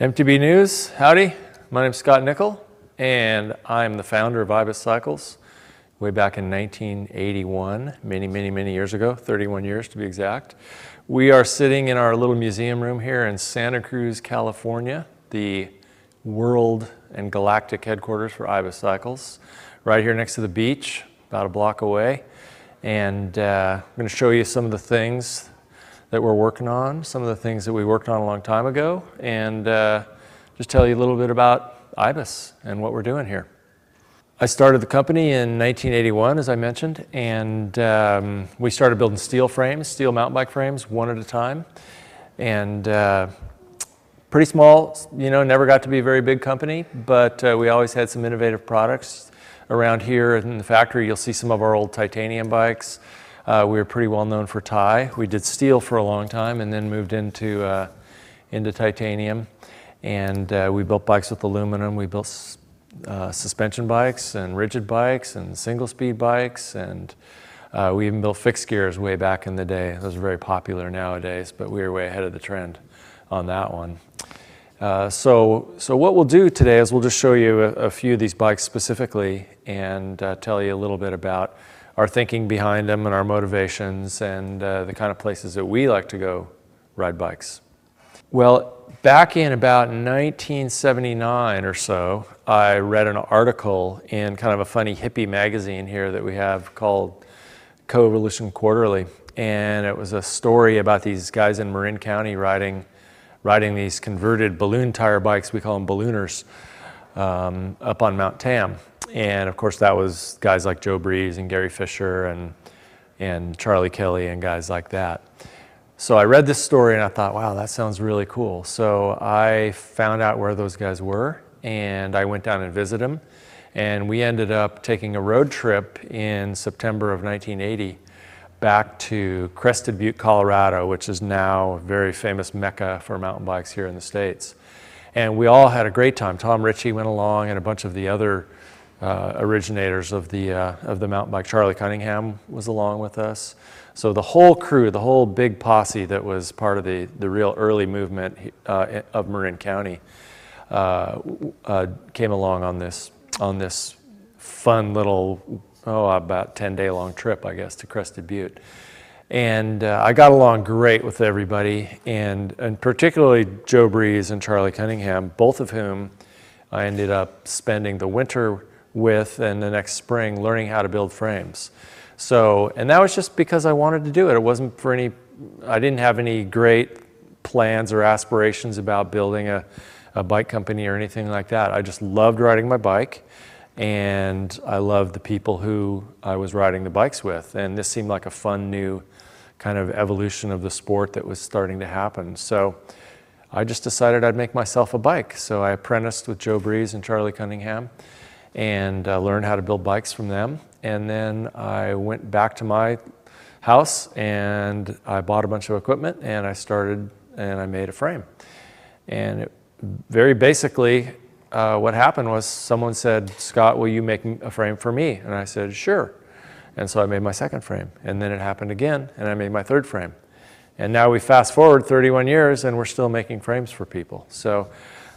MTB News, howdy. My name's Scott Nickel, and I'm the founder of IBIS Cycles way back in 1981, many years ago, 31 years to be exact. We are sitting in our little museum room here in Santa Cruz, California, the world and galactic headquarters for IBIS Cycles, right here next to the beach, about a block away. And I'm going to show you some of the things that we're working on, some of the things that we worked on a long time ago, and just tell you a little bit about IBIS and what we're doing here. I started the company in 1981, as I mentioned, and we started building steel frames, steel mountain bike frames, one at a time. And pretty small, you know, never got to be a very big company, but we always had some innovative products. Around here in the factory, you'll see some of our old titanium bikes. We were pretty well known for tie. We did steel for a long time and then moved into titanium. And we built bikes with aluminum. We built suspension bikes and rigid bikes and single speed bikes. And we even built fixed gears way back in the day. Those are very popular nowadays, but we were way ahead of the trend on that one. So what we'll do today is we'll just show you a few of these bikes specifically and tell you a little bit about our thinking behind them and our motivations and the kind of places that we like to go ride bikes. Well, back in about 1979 or so, I read an article in kind of a funny hippie magazine here that we have called Co-Evolution Quarterly. And it was a story about these guys in Marin County riding these converted balloon tire bikes, we call them ballooners, up on Mount Tam. And of course that was guys like Joe Breeze and Gary Fisher and Charlie Kelly and guys like that. So I read this story and I thought, wow, that sounds really cool. So I found out where those guys were and I went down and visited them. And we ended up taking a road trip in September of 1980 back to Crested Butte, Colorado, which is now a very famous mecca for mountain bikes here in the States. And we all had a great time. Tom Ritchie went along and a bunch of the other originators of the mountain bike. Charlie Cunningham was along with us. So the whole crew, the whole big posse that was part of the real early movement of Marin County came along on this fun little, about 10-day long trip, I guess, to Crested Butte. And I got along great with everybody, and particularly Joe Breeze and Charlie Cunningham, both of whom I ended up spending the winter with and the next spring learning how to build frames. So, and that was just because I wanted to do it. It wasn't for I didn't have any great plans or aspirations about building a bike company or anything like that. I just loved riding my bike and I loved the people who I was riding the bikes with. And this seemed like a fun new kind of evolution of the sport that was starting to happen. So I just decided I'd make myself a bike. So I apprenticed with Joe Breeze and Charlie Cunningham and learned how to build bikes from them. And then I went back to my house and I bought a bunch of equipment and I started and I made a frame. And very basically what happened was someone said, Scott, will you make a frame for me? And I said, sure. And so I made my second frame. And then it happened again and I made my third frame. And now we fast forward 31 years and we're still making frames for people. So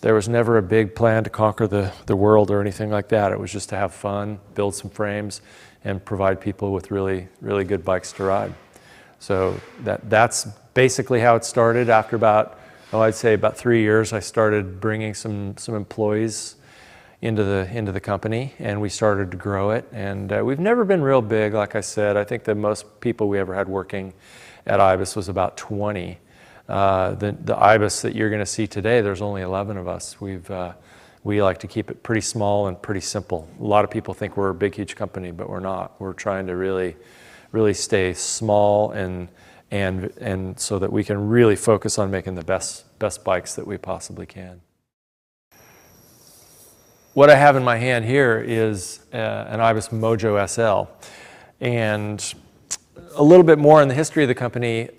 there was never a big plan to conquer the world or anything like that. It was just to have fun, build some frames, and provide people with really good bikes to ride. So that's basically how it started. After about, I'd say about 3 years, I started bringing some employees into the company, and we started to grow it. And we've never been real big, like I said. I think the most people we ever had working at IBIS was about 20. The IBIS that you're going to see today, there's only 11 of us. We like to keep it pretty small and pretty simple. A lot of people think we're a big, huge company, but we're not. We're trying to really stay small and so that we can really focus on making the best bikes that we possibly can. What I have in my hand here is an Ibis Mojo Sl, and a little bit more in the history of the company.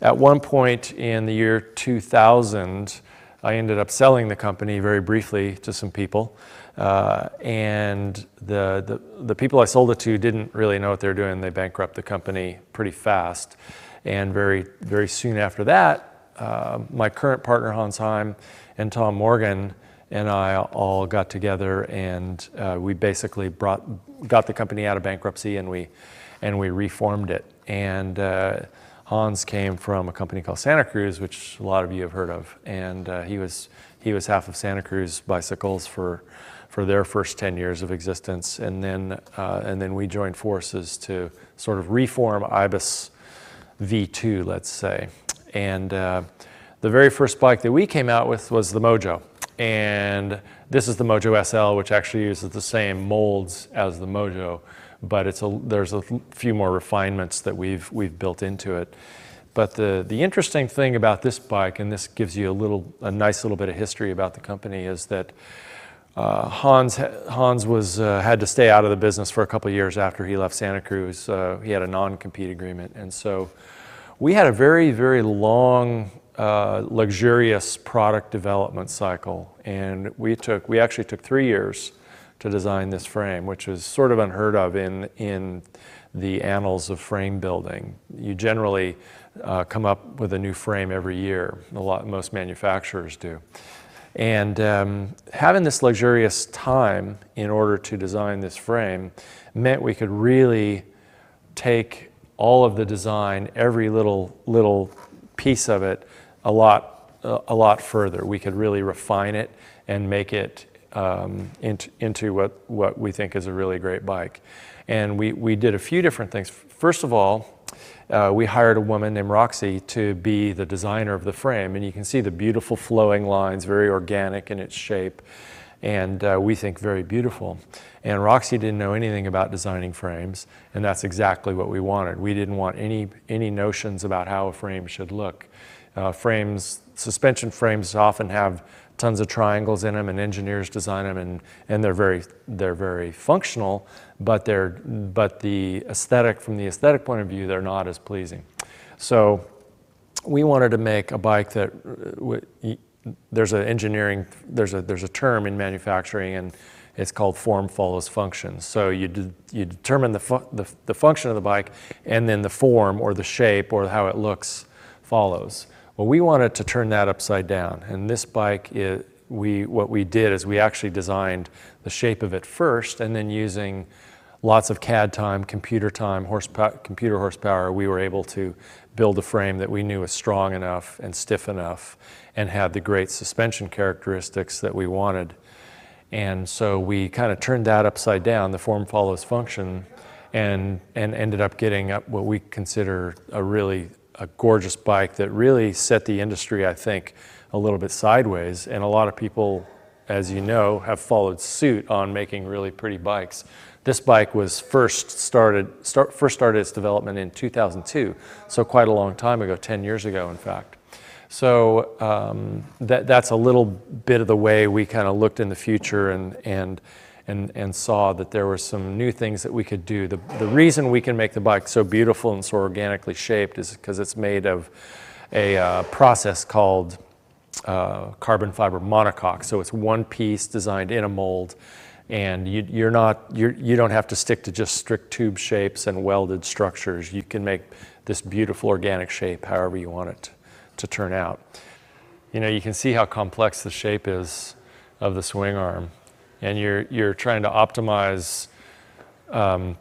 At one point in the year 2000, I ended up selling the company very briefly to some people. And the people I sold it to didn't really know what they were doing. They bankrupted the company pretty fast. And very soon after that, my current partner Hans Heim and Tom Morgan and I all got together, and we basically got the company out of bankruptcy, and we reformed it. And Hans came from a company called Santa Cruz, which a lot of you have heard of, and he was half of Santa Cruz Bicycles for their first 10 years of existence, and then we joined forces to sort of reform Ibis V2, let's say. And the very first bike that we came out with was the Mojo. And this is the Mojo SL, which actually uses the same molds as the Mojo, but there's a few more refinements that we've built into it. But the interesting thing about this bike, and this gives you a nice little bit of history about the company, is that Hans had to stay out of the business for a couple of years after he left Santa Cruz. He had a non-compete agreement, and so we had a very, very long, luxurious product development cycle, and we actually took 3 years to design this frame, which is sort of unheard of in the annals of frame building. You generally come up with a new frame every year. Most manufacturers do. And having this luxurious time in order to design this frame meant we could really take all of the design, every little piece of it, a lot further. We could really refine it and make it into what we think is a really great bike. And we did a few different things. First of all, we hired a woman named Roxy to be the designer of the frame, and you can see the beautiful flowing lines, very organic in its shape, and we think very beautiful. And Roxy didn't know anything about designing frames, and that's exactly what we wanted. We didn't want any notions about how a frame should look. Suspension frames often have tons of triangles in them, and engineers design them, and they're very functional, but from the aesthetic point of view, they're not as pleasing. So we wanted to make a bike that there's a term in manufacturing, and it's called form follows function. So you determine the function of the bike, and then the form or the shape or how it looks follows. Well, we wanted to turn that upside down, and this bike, what we did is we actually designed the shape of it first, and then using lots of CAD time, computer horsepower, we were able to build a frame that we knew was strong enough and stiff enough and had the great suspension characteristics that we wanted. And so we kind of turned that upside down, the form follows function, and ended up getting what we consider a gorgeous bike that really set the industry, I think, a little bit sideways. And a lot of people, as you know, have followed suit on making really pretty bikes. This bike was first started its development in 2002, so quite a long time ago, 10 years ago, in fact. So that's a little bit of the way we kind of looked in the future and saw that there were some new things that we could do. The reason we can make the bike so beautiful and so organically shaped is because it's made of a process called carbon fiber monocoque. So it's one piece designed in a mold, and you don't have to stick to just strict tube shapes and welded structures. You can make this beautiful organic shape however you want it to turn out. You know, you can see how complex the shape is of the swing arm. And you're trying to optimize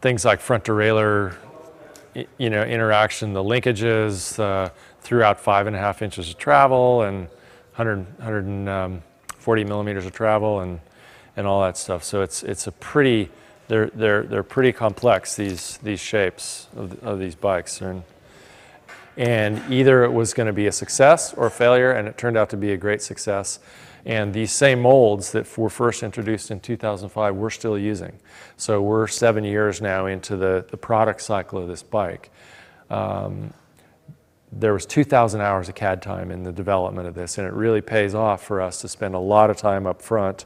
things like front derailleur, interaction, the linkages throughout 5.5 inches of travel and 140 millimeters of travel and all that stuff. So it's a pretty they're pretty complex, these shapes of these bikes. And either it was going to be a success or a failure, and it turned out to be a great success. And these same molds that were first introduced in 2005, we're still using. So we're 7 years now into the product cycle of this bike. There was 2,000 hours of CAD time in the development of this, and it really pays off for us to spend a lot of time up front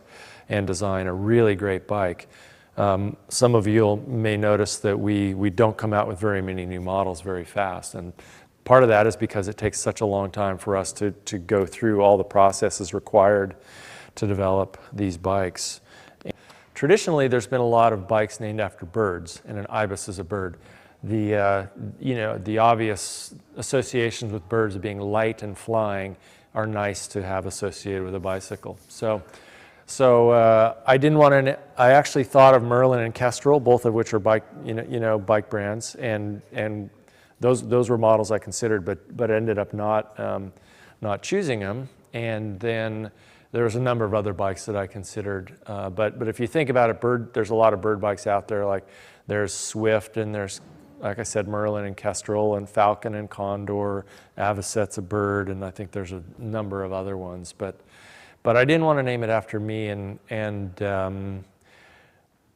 and design a really great bike. Some of you may notice that we don't come out with very many new models very fast, and part of that is because it takes such a long time for us to go through all the processes required to develop these bikes. Traditionally, there's been a lot of bikes named after birds, and an ibis is a bird. the obvious associations with birds being light and flying are nice to have associated with a bicycle. So I didn't want to. I actually thought of Merlin and Kestrel, both of which are bike brands, and those were models I considered, but ended up not choosing them. And then there was a number of other bikes that I considered. But if you think about it, there's a lot of bird bikes out there. Like there's Swift, and there's, like I said, Merlin and Kestrel, and Falcon and Condor. Avocet's a bird, and I think there's a number of other ones. But I didn't want to name it after me, and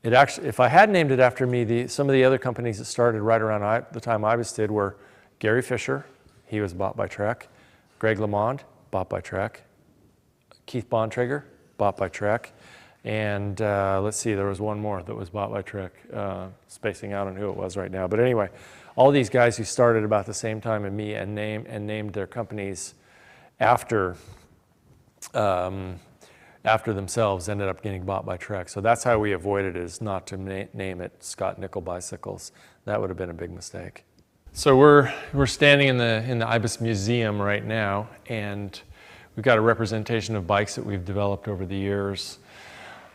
it actually, if I had named it after me, some of the other companies that started right around the time Ibis did were Gary Fisher. He was bought by Trek. Greg LeMond, bought by Trek. Keith Bontrager, bought by Trek. And let's see, there was one more that was bought by Trek, spacing out on who it was right now. But anyway, all these guys who started about the same time as me and named their companies after themselves ended up getting bought by Trek. So that's how we avoided it, is not to name it Scott Nickel Bicycles. That would have been a big mistake. So we're standing in the Ibis Museum right now, and we've got a representation of bikes that we've developed over the years.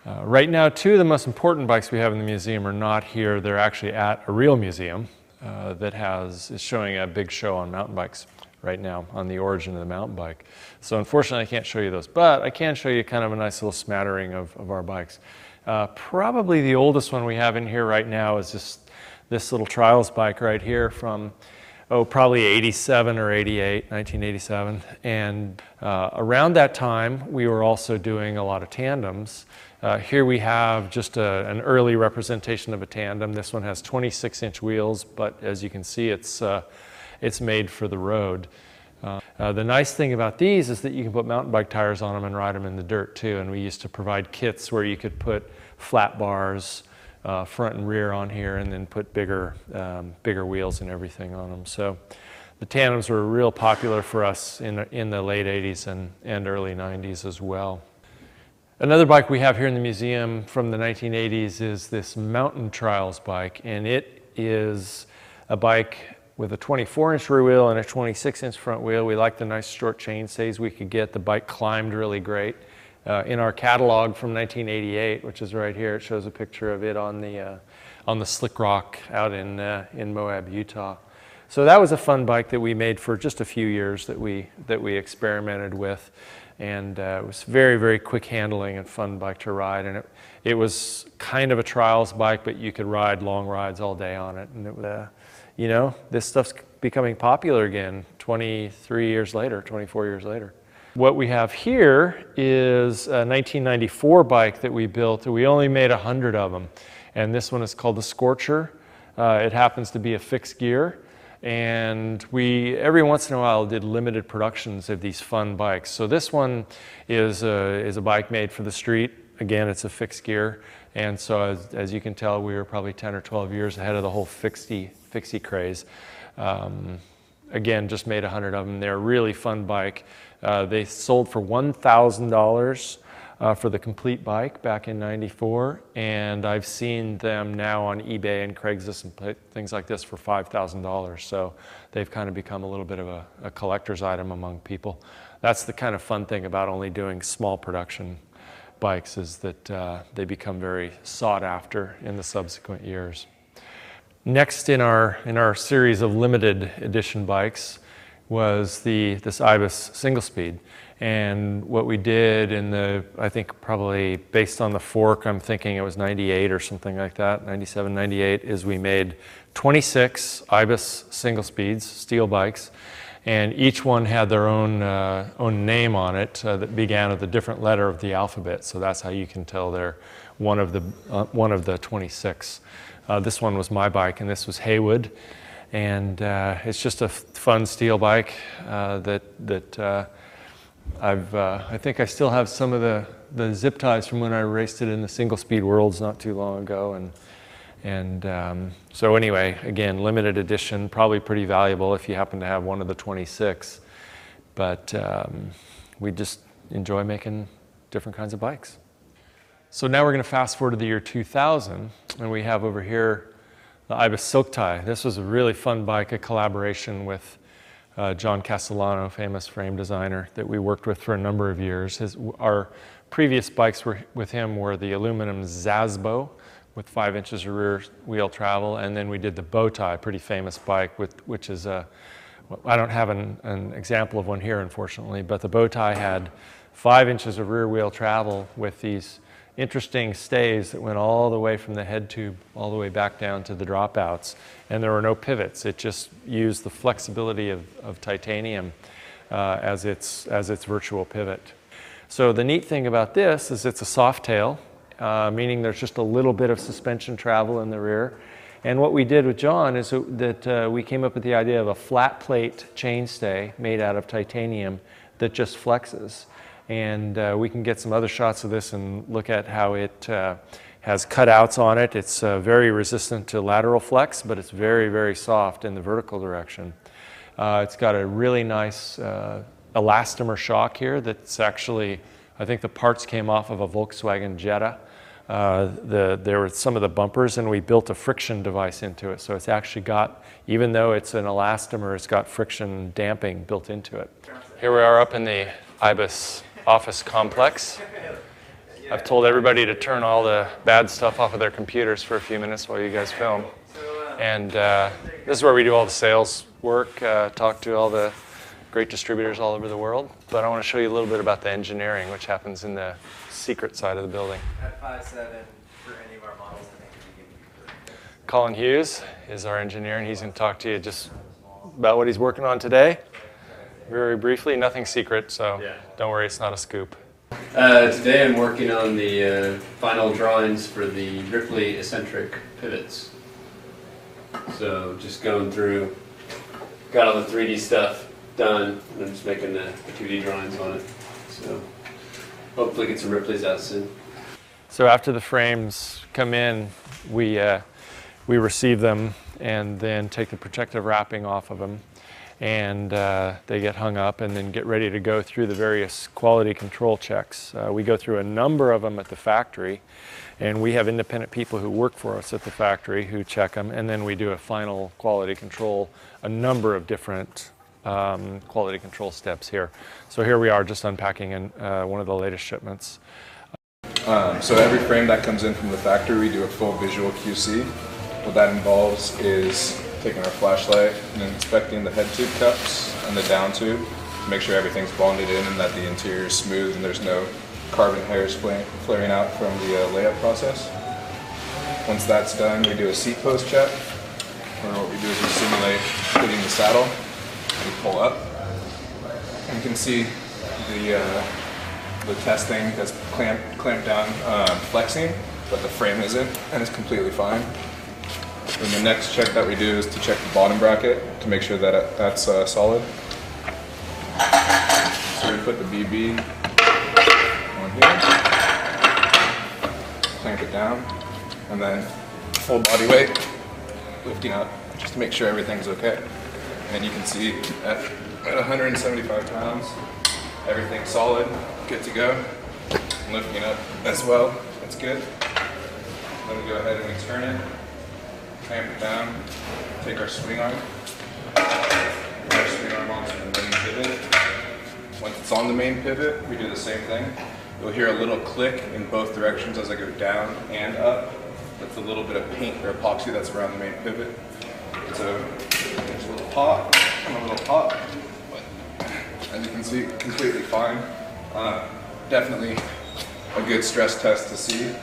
Right now, two of the most important bikes we have in the museum are not here. They're actually at a real museum that is showing a big show on mountain bikes right now, on the origin of the mountain bike. So unfortunately, I can't show you those, but I can show you kind of a nice little smattering of our bikes. Probably the oldest one we have in here right now is just this little trials bike right here from, probably 87 or 88, 1987. And around that time, we were also doing a lot of tandems. Here we have just an early representation of a tandem. This one has 26-inch wheels, but as you can see, it's made for the road. The nice thing about these is that you can put mountain bike tires on them and ride them in the dirt too. And we used to provide kits where you could put flat bars, front and rear on here, and then put bigger wheels and everything on them. So the tandems were real popular for us in the late 80s and early 90s as well. Another bike we have here in the museum from the 1980s is this mountain trials bike, and it is a bike with a 24-inch rear wheel and a 26-inch front wheel. We like the nice short chainstays we could get. The bike climbed really great. In our catalog from 1988, which is right here, it shows a picture of it on the Slick Rock out in Moab, Utah. So that was a fun bike that we made for just a few years that we experimented with, and it was very, very quick handling and fun bike to ride. And it was kind of a trials bike, but you could ride long rides all day on it. And it, this stuff's becoming popular again 23 years later, 24 years later. What we have here is a 1994 bike that we built. We only made 100 of them, and this one is called the Scorcher. It happens to be a fixed gear, and we every once in a while did limited productions of these fun bikes. So this one is a bike made for the street. Again, it's a fixed gear, and so as you can tell, we were probably 10 or 12 years ahead of the whole fixie craze. Again, just made 100 of them. They're a really fun bike. They sold for $1,000 for the complete bike back in '94, and I've seen them now on eBay and Craigslist and things like this for $5,000. So they've kind of become a little bit of a collector's item among people. That's the kind of fun thing about only doing small production bikes, is that they become very sought after in the subsequent years. Next in our series of limited edition bikes was this Ibis single speed. And what we did I think probably based on the fork, I'm thinking it was 98 or something like that, 97, 98, is we made 26 Ibis single speeds, steel bikes, and each one had their own name on it that began with a different letter of the alphabet. So that's how you can tell they're one of the 26. This one was my bike, and this was Haywood. And it's just a fun steel bike that I think I still have some of the zip ties from when I raced it in the single speed worlds not too long ago. And so anyway, again, limited edition, probably pretty valuable if you happen to have one of the 26. But we just enjoy making different kinds of bikes. So now we're going to fast forward to the year 2000, and we have over here the Ibis Silk Tie. This was a really fun bike, a collaboration with John Castellano, famous frame designer that we worked with for a number of years. Our previous bikes with him were the aluminum Zazbo with 5 inches of rear wheel travel, and then we did the Bow Tie, pretty famous bike, which is I don't have an example of one here, unfortunately, but the Bow Tie had 5 inches of rear wheel travel with these interesting stays that went all the way from the head tube all the way back down to the dropouts, and there were no pivots. It just used the flexibility of titanium as its virtual pivot. So the neat thing about this is it's a soft tail, meaning there's just a little bit of suspension travel in the rear. And what we did with John is that we came up with the idea of a flat plate chainstay made out of titanium that just flexes. And we can get some other shots of this and look at how it has cutouts on it. It's very resistant to lateral flex, but it's very, very soft in the vertical direction. It's got a really nice elastomer shock here that's actually, I think the parts came off of a Volkswagen Jetta. There were some of the bumpers, and we built a friction device into it. So it's actually got, even though it's an elastomer, it's got friction damping built into it. Here we are up in the Ibis office complex. I've told everybody to turn all the bad stuff off of their computers for a few minutes while you guys film. And this is where we do all the sales work, talk to all the great distributors all over the world. But I want to show you a little bit about the engineering, which happens in the secret side of the building. At 5.7 for any of our models, I think we give you. Colin Hughes is our engineer, and he's going to talk to you just about what he's working on today. Very briefly, nothing secret, so don't worry, it's not a scoop. Today I'm working on the final drawings for the Ripley eccentric pivots. So just going through, got all the 3D stuff done, and I'm just making the 2D drawings on it. So hopefully get some Ripleys out soon. So after the frames come in, we receive them and then take the protective wrapping off of them. And they get hung up and then get ready to go through the various quality control checks. We go through a number of them at the factory, and we have independent people who work for us at the factory who check them, and then we do a final quality control, a number of different quality control steps here. So here we are just unpacking one of the latest shipments. So every frame that comes in from the factory, we do a full visual QC. What that involves is taking our flashlight and inspecting the head tube cups and the down tube to make sure everything's bonded in and that the interior is smooth and there's no carbon hairs flaring out from the layup process. Once that's done, we do a seat post check, where what we do is we simulate putting the saddle, we pull up, and you can see the testing that's clamped down flexing, but the frame isn't, and it's completely fine. And the next check that we do is to check the bottom bracket to make sure that that's solid. So we put the BB on here, clamp it down, and then full body weight, lifting up just to make sure everything's okay. And you can see at 175 pounds, everything's solid, good to go. Lifting up as well, that's good. Then we go ahead and we turn it. Clamp it down, take our swing arm, put our swing arm onto the main pivot. Once it's on the main pivot, we do the same thing. You'll hear a little click in both directions as I go down and up. That's a little bit of paint or epoxy that's around the main pivot. So there's a little pop and a little pop, but as you can see, completely fine. Definitely a good stress test to see.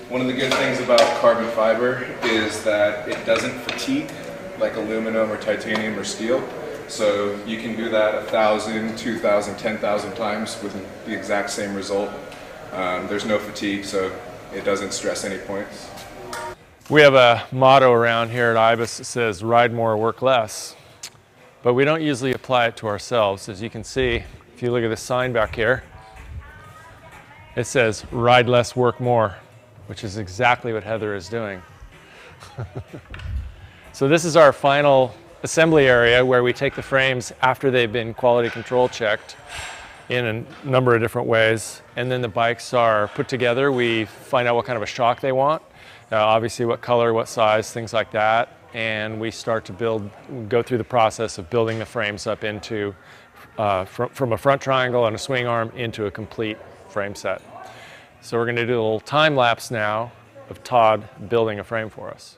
One of the good things about carbon fiber is that it doesn't fatigue like aluminum or titanium or steel. So you can do that 1,000, 2,000, 10,000 times with the exact same result. There's no fatigue, so it doesn't stress any points. We have a motto around here at Ibis that says, ride more, work less. But we don't usually apply it to ourselves. As you can see, if you look at this sign back here, it says, ride less, work more, which is exactly what Heather is doing. So this is our final assembly area where we take the frames after they've been quality control checked in a number of different ways. And then the bikes are put together. We find out what kind of a shock they want. obviously what color, what size, things like that. And we start to go through the process of building the frames up into, from a front triangle and a swing arm into a complete frame set. So we're going to do a little time lapse now of Todd building a frame for us.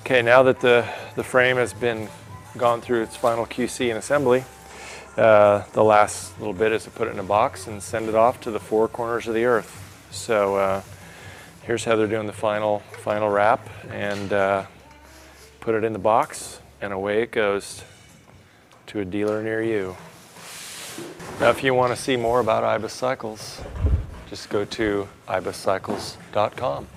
Okay, now that the frame has been gone through its final QC and assembly, the last little bit is to put it in a box and send it off to the four corners of the earth. So here's Heather doing the final wrap, and put it in the box, and away it goes to a dealer near you. Now if you want to see more about Ibis Cycles, just go to ibiscycles.com.